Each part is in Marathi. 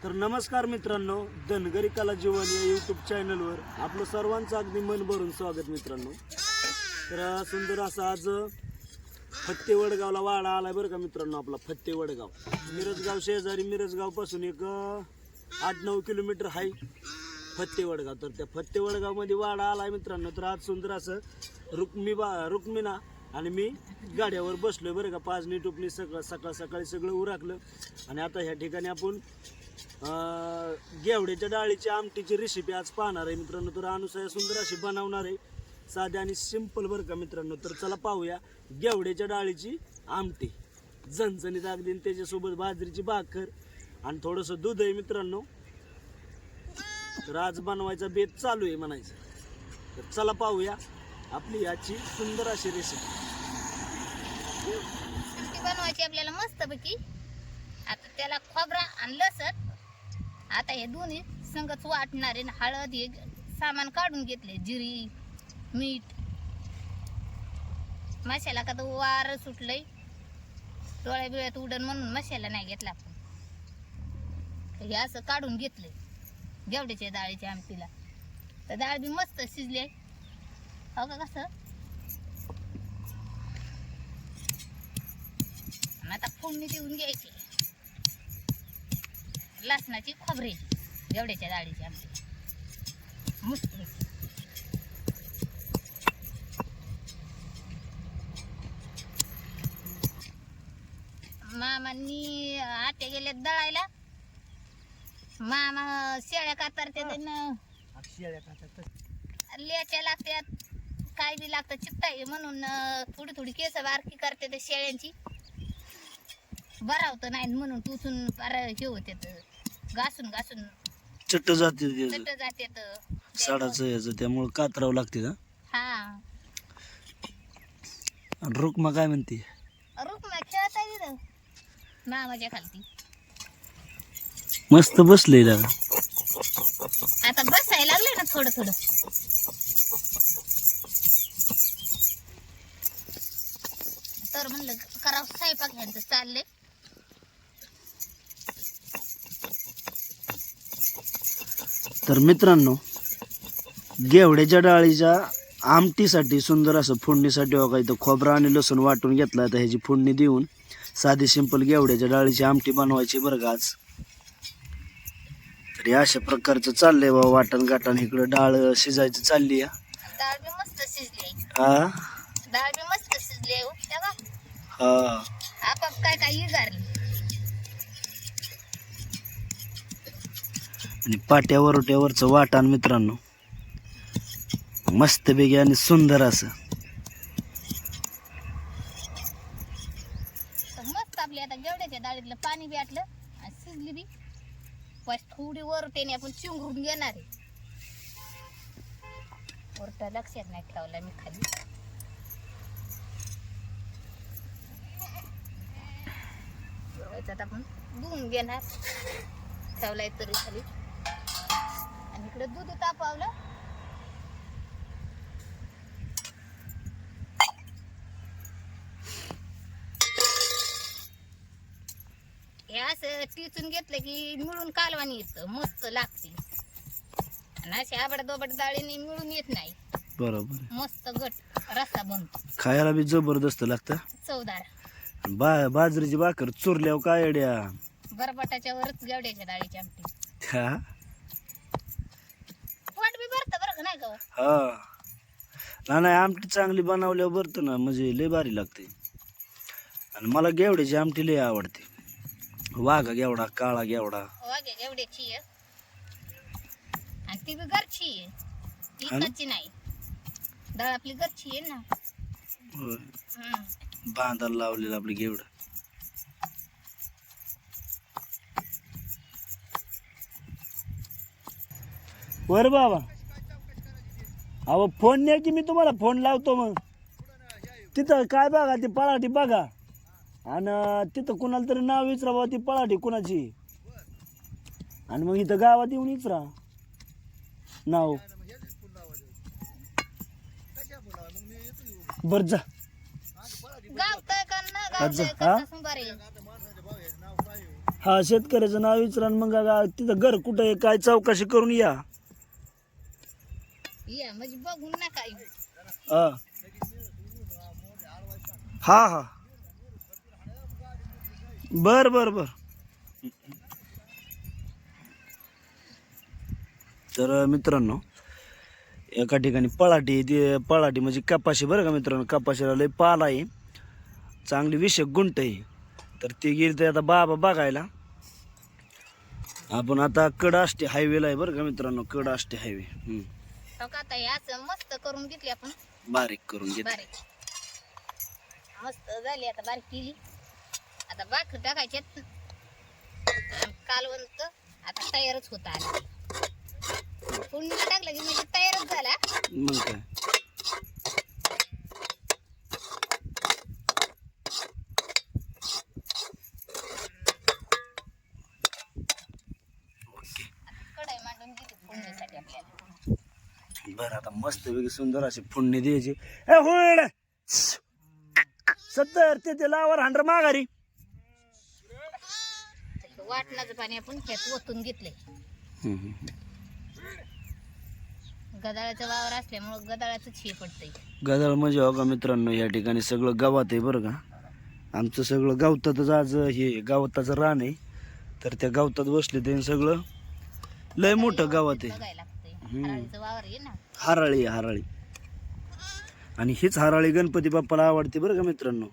तर नमस्कार मित्रांनो, धनगरी कला जीवन या यूट्यूब चॅनलवर आपलं सर्वांचं अगदी मन भरून स्वागत मित्रांनो. तर सुंदर असा आज फत्ते वडगावला वाडा आलाय बरं का मित्रांनो. आपला फत्ते वडगाव मिरजगाव शेजारी, मिरजगावपासून एक 8-9 किलोमीटर आहे फत्ते वडगाव. तर त्या फत्ते वडगावमध्ये वाडा आलाय मित्रांनो. तर आज सुंदर असं रुक्मिणा आणि मी गाड्यावर बसलोय बरं का. पाजणी टुपणी सकाळी सगळं उरकलं आणि आता ह्या ठिकाणी आपण गेवड्याच्या डाळीची आमटीची रेसिपी आज पाहणार आहे मित्रांनो. तर अनुसया सुंदर अशी बनवणार आहे, साधी आणि सिंपल बरं का मित्रांनो. तर चला पाहूया गेवड्याच्या डाळीची आमटी, झणझणीत अगदी. त्याच्यासोबत बाजरीची भाकर आणि थोडंसं दूध आहे मित्रांनो. तर आज बनवायचा बेत चालू आहे म्हणायचं. तर चला पाहूया आपली याची सुंदर अशी रेसिपी. बनवायची आपल्याला मस्तपैकी. आता त्याला खोबरा आणि लसण आता हे दोन्ही संगच वाटणार आहे. हळद हे सामान काढून घेतले, जिरी मीठ. मसाला का तर वार सुटलंय, डोळ्या बिळ्यात उडण म्हणून मसाला नाही घेतला आपण. हे असं काढून घेतलंय गेवड्याच्या डाळीच्या आमटीला. तर डाळ बी मस्त शिजली आहे हो का. कसं आता फोडणी देऊन घ्यायची लसणाची, खोबऱ्याची, गेवड्याच्या डाळीची आमटी मस्त. मामांनी आत्या गेल्यात दळायला. मामा शेळ्या कातरते, लेच्या लागतात, काय बी लागतं चिकटाई म्हणून थोडी थोडी केस बारकी करते ते शेळ्यांची. बरावत नाही म्हणून टुचून हे होते, घासून घासून चट्ट जाते चट जाते. साडाचं याचं, त्यामुळे कातरावं लागते का. हा. आणि रुक्मा काय म्हणते? रुक्मा खेळता येतं मामाच्या खालती. मस्त बसले ना आता बसायला लागले ना थोडं थोडं. तर म्हणलं करावं स्वयंपाक ह्यांचं चाललंय. तर मित्रांनो, गेवड्याच्या डाळीच्या आमटीसाठी सुंदर असं फोडणीसाठी बघा इथं खोबरा आणि लसूण वाटून घेतला. आता ह्याची फोडणी देऊन साधी सिंपल गेवड्याच्या डाळीची आमटी बनवायची बरं का आज. तर अशा प्रकारचं चाललंय बाबा वाटण गाटण. इकडं डाळ शिजायची चालली आहे. डाळ बी मस्त शिजली. हा डाळ बी मस्त शिजली हो. तेव्हा हा आपाप काय काय इगारली. आणि पाट्यावरट्यावरचं वाटण मित्रांनो मस्त बेगी आणि सुंदर असं. मस्त आपली आता गेवड्याच्या डाळीतलं पाणी बी आटलं आणि शिजली बी. बस थोडी वरटेने आपण चिंगरून घेणार आहे. वरटा लक्षात नाही ठेवला मी खाली. आता आपण धुवून घेणार, ठेवलाय तरी खाली. आणि इकडे दूध तापवलं. हे असं टिचून घेतलं की मिळून कालवानी येतं, मस्त लागते. आणि अशी आबड दोबड डाळीने मिळून येत नाही. बरोबर. मस्त गट रस्सा बनतो, खायला बी जबरदस्त लागतं. चवदार. बाजरीची भाकर चुरल्यावर काय अड्या बरबटाच्या वरच गेवड्याच्या डाळीची आमटी. हा पोट बी भरतं बरं का नाही का. हा नाही, आमटी चांगली बनवल्यावर भरतं ना, म्हणजे लय भारी लागते. आणि मला गेवड्याची आमटी लय आवडते. वाघा गेवडा, काळा गेवडा, वाघ्या गेवड्याची आहे आणि ती बी घरची आहे, इकडची नाही. डाळ आपली घरची आहे ना. बांधायला लावलेलं आपली गेवड. वर बाबा, अहो फोन नाही की मी तुम्हाला फोन लावतो. मग तिथं काय बघा, ती पळाटी बघा आणि तिथं कुणाला तरी नाव विचारा बाबा, ती पळाटी कुणाची. आणि मग इथं गावात येऊन विचारा नाव. बर जा. गावतंय का ना गावतंय का सुंबारे. हा शेतकऱ्याचं नाव विचारा आणि मग तिथं घर कुठं आहे काय चौकशी करून या. या म्हणजे बघून नका येऊ. हा हा हा बर बर बर. तर मित्रांनो एका ठिकाणी पळाटी ते पळाटी म्हणजे कपाशी बरं का मित्रांनो, कपाशीला लय पाला आहे, चांगली विषय गुंट आहे. तर ते गेली तर आता बाबा बघायला. आपण आता कडाष्टी हायवेला आहे बरं का मित्रांनो, कडाष्टी हायवे. हो का, आता हे असं मस्त करून घेतली आपण, बारीक करून घेत. बारीक मस्त झाली. आता बारीक केली, आता भाकर टाकायचे कालवंत आता तयारच होता आला. फोडणीला टाकलं की म्हणजे तयारच झाला. मग काय कढई मांडून घेतली फोडणीसाठी आपल्याला. बरं आता मस्त वेगळी सुंदर अशी फोडणी द्यायची. ए होय 70 ते लावर 100 माघारी. वाटणाचं पाणी आपण त्यात ओतून घेतलंय. गदाळाचा वावर असल्यामुळं गदाळाचं छे पडतंय. गदाळ म्हणजे हो का मित्रांनो, या ठिकाणी सगळं गावात आहे बरं का. आमचं सगळं गावतातच, आज हे गावताचं रान आहे. तर त्या गावतात बसले ते सगळं लय मोठं गावात आहे. बघायला लागतंय. हराळीचं वावर आहे ना. हराळी हराळी. आणि हीच हराळी गणपती बाप्पाला आवडते बरं का मित्रांनो.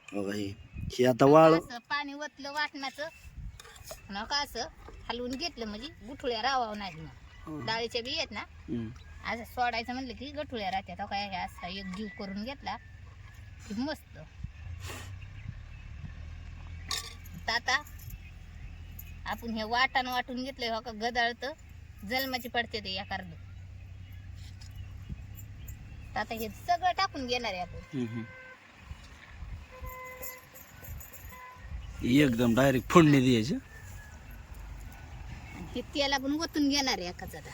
बघा ही आता वाळ असं पाणी ओतलं वाटणाचं नका असं हलवून घेतलं म्हणजे गुठुळ्या राहावं नाही मग. डाळीच्या बी आहेत ना, असं सोडायचं म्हणलं की गठुळ्या राहतात. हो काय, असा एक जीव करून घेतला की मस्त. आता आपण हे वाटण वाटून घेतलंय हो का, गदाळ तर जन्माची पडते ते या कारण. आता हे सगळं टाकून घेणार आहे आपण. एकदम डायरेक्ट फोडणी द्यायची. हे तेल आपण ओतून घेणार आहे एकाच आता.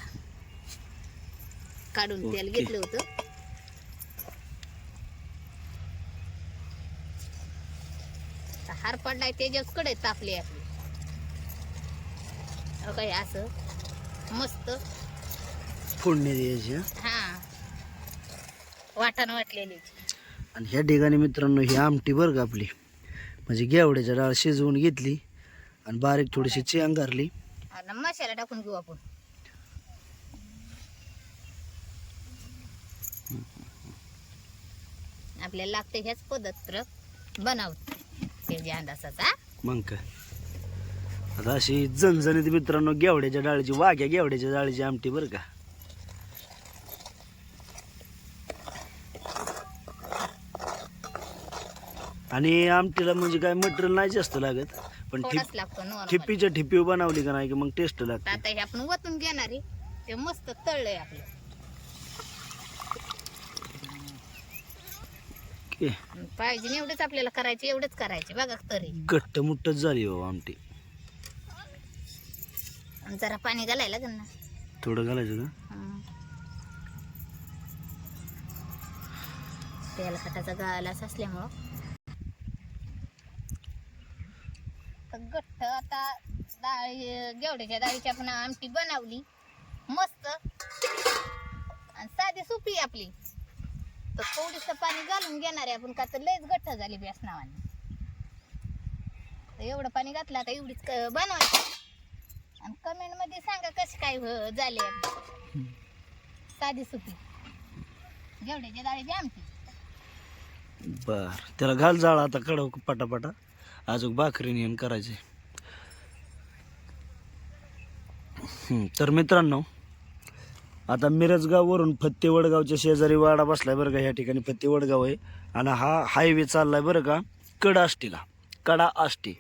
काढून तेल घेतलं होतं. हार पडलाय त्याच्याच कडे तापले आपली. काय असं मस्त फोडणी द्यायची. हा वाटण वाटलेली. आणि ह्या ठिकाणी मित्रांनो ही आमटी बरं का आपली, म्हणजे घेवड्याच्या डाळ शिजवून घेतली आणि बारीक थोडीशी अंगारली. आता मसाला टाकून घेऊ आपण. आपल्याला लागते ह्याच पद्धत बनवत त्याच्या अंदाजाचा. मग काय आता अशी झणझणीत मित्रांनो घेवड्याच्या डाळीची, वाघ्या घेवड्याच्या डाळीची आमटी बरं का. आणि आमटीला म्हणजे काय मटेरियल नाही जास्त लागत, पण थोडाच लागतो नॉर्मल. ठिप्पीच्या ठिप्पी बनवली का नाही की मग टेस्ट लागते. आता हे आपण वतून घेणार आहे ते मस्त तळलंय आपलं. पाहिजे एवढंच आपल्याला करायचे, एवढंच करायचे बघा तरी. घट्ट मुट्टच झाली हो आमटी. जरा पाणी घालायला लागेल ना. थोडं घालायचं का. तेल खटाचा गाळालाच असल्यामुळं घट्ट. आता डाळ घेवड्याच्या डाळीची आपण आमटी बनवली मस्त आणि साधी सोपी आपली. तर थोडीसं पाणी घालून घेणार आहे आपण, का तर लयच घट्ट झाली बेस नावाने. तर एवढं पाणी घातलं आता एवढीच बनवायची. आणि कमेंट मध्ये सांगा कशी काय झाली आपली साधी सोपी घेवड्याच्या डाळीची आमटी. बर त्याला घाल जाळ आता कडव पटापटा, अजून भाकरी नेऊन करायचे. तर मित्रांनो आता मिरजगाववरून फत्तेवडगावच्या शेजारी वाडा बसलाय बरं का. ह्या ठिकाणी फत्तेवडगाव आहे आणि हा हायवे चाललाय बरं का कडाष्टीला, कडा आष्टी.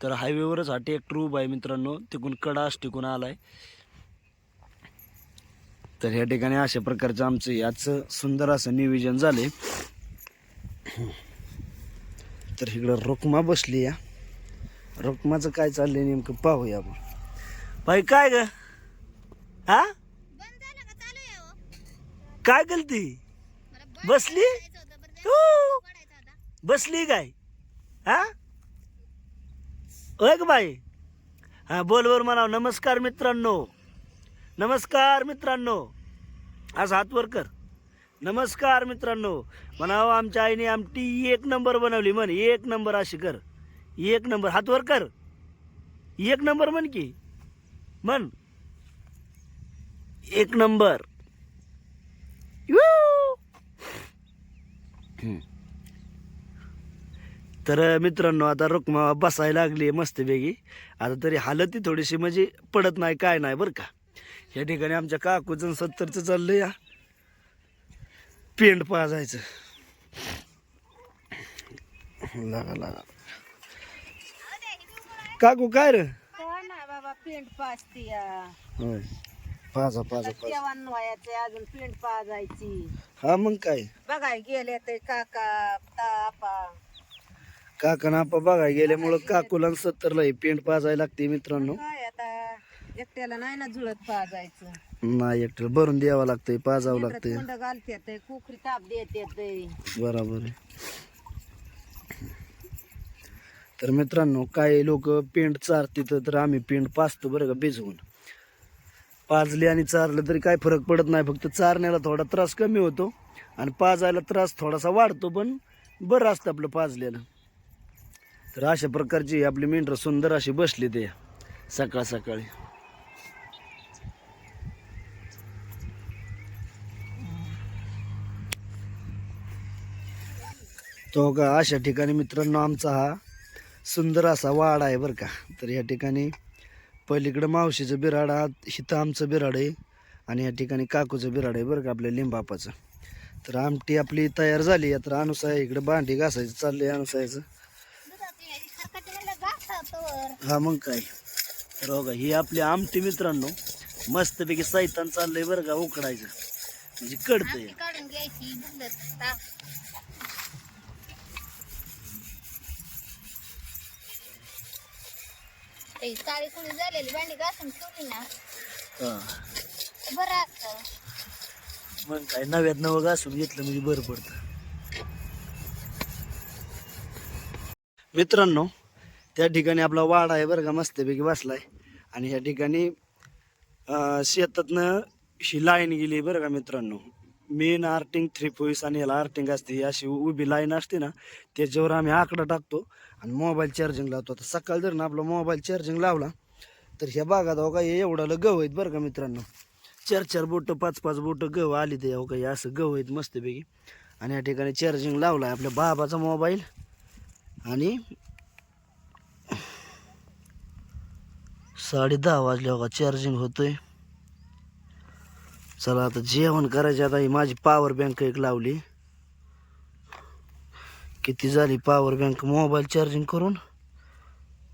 तर हायवेवरच हा ट्रॅक्टर उभा आहे मित्रांनो, तिकडून कडा आष्टीकडून आलाय. तर ह्या ठिकाणी अशा प्रकारचं आमचं याचं सुंदर असं नियोजन झालंय. तर इकडं रुक्मा बसली. या रुक्माचं काय चाललंय नेमकं पाहूया आपण. बाई काय ग, हा काय गलती बसली बसली काय, हा होय का बाई? हां बोल बर म्हणाव. नमस्कार मित्रांनो, नमस्कार मित्रांनो. आज हात वर कर. नमस्कार मित्रांनो म्हणाव. आमच्या आईने आमटी 1 नंबर बनवली म्हण. 1 नंबर अशी कर. 1 नंबर हात वर कर. 1 नंबर म्हण की म्हण. 1 नंबर. तर मित्रांनो आता रुक्मा बसायला लागली मस्तपैकी. आता तरी हालत थोडीशी म्हणजे पडत नाही काय नाही बरं का. या ठिकाणी आमच्या काकूचं 70चं चाललंय या पेंड पाजायचं. लागा लागा काकू काय रे? काय नाही बाबा पेंट पाजती होय पाजा पाजा पाजा. जेवण व्हायचं अजून पेंट पाजायची. हा मग काय बघाय गेले ते काका तापा काका ना आपा बघायला गेल्यामुळं काकूला 70ला पेंट पाजायला लागते मित्रांनो. काय आता एकट्याला नाही ना जुळत पाजायचं. नाही एकटं भरून द्यावं लागतंय पाजावं लागतंय. थंड घालतात कुकरी ताप देतात. बरोबर आहे. तर मित्रांनो काही लोक पेंट चारतात तर आम्ही पेंट पाजतो बरं का भिजवून. पाजले आणि चारलं तरी काय फरक पडत नाही. फक्त चारण्याला थोडा त्रास कमी होतो आणि पाजायला त्रास थोडासा वाढतो. पण बरं असतं आपलं पाजलेलं. तर अशा प्रकारची आपली मेंढरं सुंदर अशी बसली ते सकाळ सकाळी. तो का अशा ठिकाणी मित्रांनो आमचा हा सुंदर असा वाडा आहे बरं का. तर या ठिकाणी पलीकडं मावशीचं बिराड, हिथं आमचं बिराड आहे आणि या ठिकाणी काकूचं बिराड आहे बरं का आपल्या लिंबापाचं. तर आमटी आपली तयार झाली. तर अनुसाय इकडे भांडी घासायचं चाललंय अनुसायचं. हा मग काय. तर हो का ही आपली आमटी मित्रांनो मस्तपैकी सैतान चाललंय बरं का उकडायचं म्हणजे कडतंय. काढून घ्यायची बुडलं ताप. ते काळी कुणी झालेली भांडी घासून ठेवली ना हा तर बरं असतं. मग काय नव्यात नवं घासून घेतलं म्हणजे बरं पडतं. मित्रांनो त्या ठिकाणी आपला वाडा आहे बरं का मस्तपैकी बसलाय. आणि ह्या ठिकाणी शेतातनं ही लाईन गेली बरं का मित्रांनो. मेन आर्टिंग 3 पोईस आणि याला आर्टिंग असते. ही अशी उभी लाईन असते ना त्याच्यावर आम्ही आकडा टाकतो आणि मोबाईल चार्जिंग लावतो. आता सकाळ जर ना आपला मोबाईल चार्जिंग लावला तर ह्या भागात हो का एवढाला गहू आहेत बरं का मित्रांनो. 4-4 बोटं 5-5 बोटं गहू आली ते हो का हे असं गहू आहेत मस्तपैकी. आणि या ठिकाणी चार्जिंग लावला आहे आपल्या बाबाचा मोबाईल. आणि 10:30 वाजले हो का चार्जिंग होतोय. चला आता जेवण करायचे. आता ही माझी पॉवर बँक एक लावली. किती झाली पॉवर बँक मोबाईल चार्जिंग करून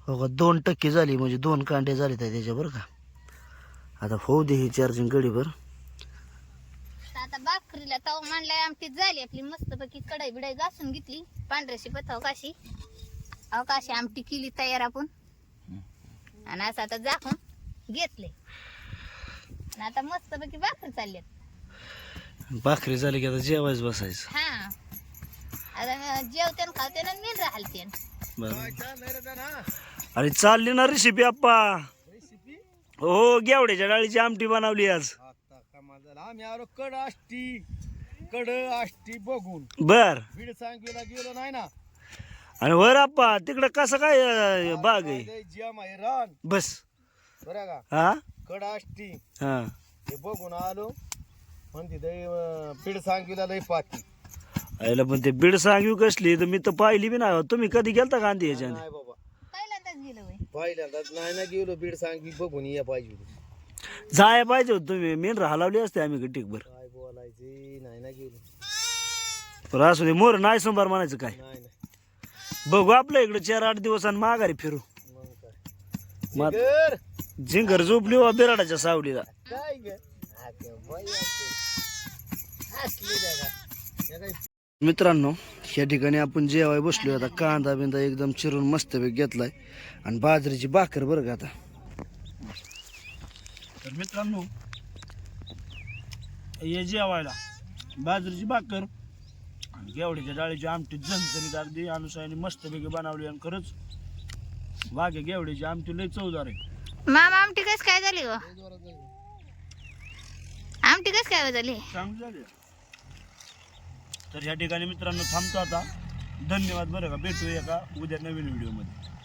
हो का 2% झाली म्हणजे 2 कांडे झाले त्याच्या बरं का. आता होऊ दे ही चार्जिंग गडीभर. आता भाकरीला तव मांडलाय आमटी झाली आपली मस्तपैकी. कढई बिडाई घासून घेतली पांढऱ्याशी पथाव काशी अवकाशी आमटी केली तयार आपण. आणि असं आता झाकून घेतले आणि आता मस्तपैकी भाकरी चालल्यात. भाकरी झाली की आता जेवायच बसायचं. हा आता जेवते खावते ना मी राहते. अरे चालली ना रेसिपी आप्पा. हो गेवड्याच्या डाळीची आमटी बनवली आज. आम्ही आलो कड आष्टी बघून बर. बीड सांगलीला गेलो नाही ना. आणि वर आप्पा तिकडं कसं काय बाग आहे जियाम आहे रान बस बरं का. हा कड आष्टी हा हे बघून आलो. म्हणते बीड सांगलीला लय पाती. आयला पण ते बीड सांगू कसली तर मी तर पाहिली बी नाही. तुम्ही कधी गेलता गांधी ह्याच्याने? नाही बाबा पहिल्यांदाच गेलो होय. पहिल्यांदाच नाही ना गेलो. बीड सांगली बघून या पाहिजे होती. जाय पाहिजे होत तुम्ही. मेन राहलावली असते आम्ही टिकभर. काय बोलायचे नाही ना गेलो. पण असू दे मोर नाही सोमवार म्हणायचं काय. नाही नाही बघू आपल्या इकडे 4-8 दिवस आणि माघारी फिरू. मग काय मग कर झिंगर झोपली वा बिराडाच्या सावलीला. काय ग बाई असली का काय. मित्रांनो या ठिकाणी आपण जेवाय बसलोय. आता कांदा बिंदा एकदम चिरून मस्तपैकी घेतलाय आणि बाजरीची भाकर बरं का. आता तर मित्रांनो हे जेवायला बाजरीची भाकर आणि गेवड्याच्या डाळीची आमटी झणझणीत अगदी अनुसायाने मस्तपैकी बनवली. आणि खरंच वाघे घेवड्याची आमटी लय चवदार आहे. मामा आमटी कस काय झाली हो? आमटी कस काय झाली? चांगली झाली. तर ह्या ठिकाणी मित्रांनो थांबतो आता. धन्यवाद बरं का. भेटूया का उद्या नवीन व्हिडिओमध्ये.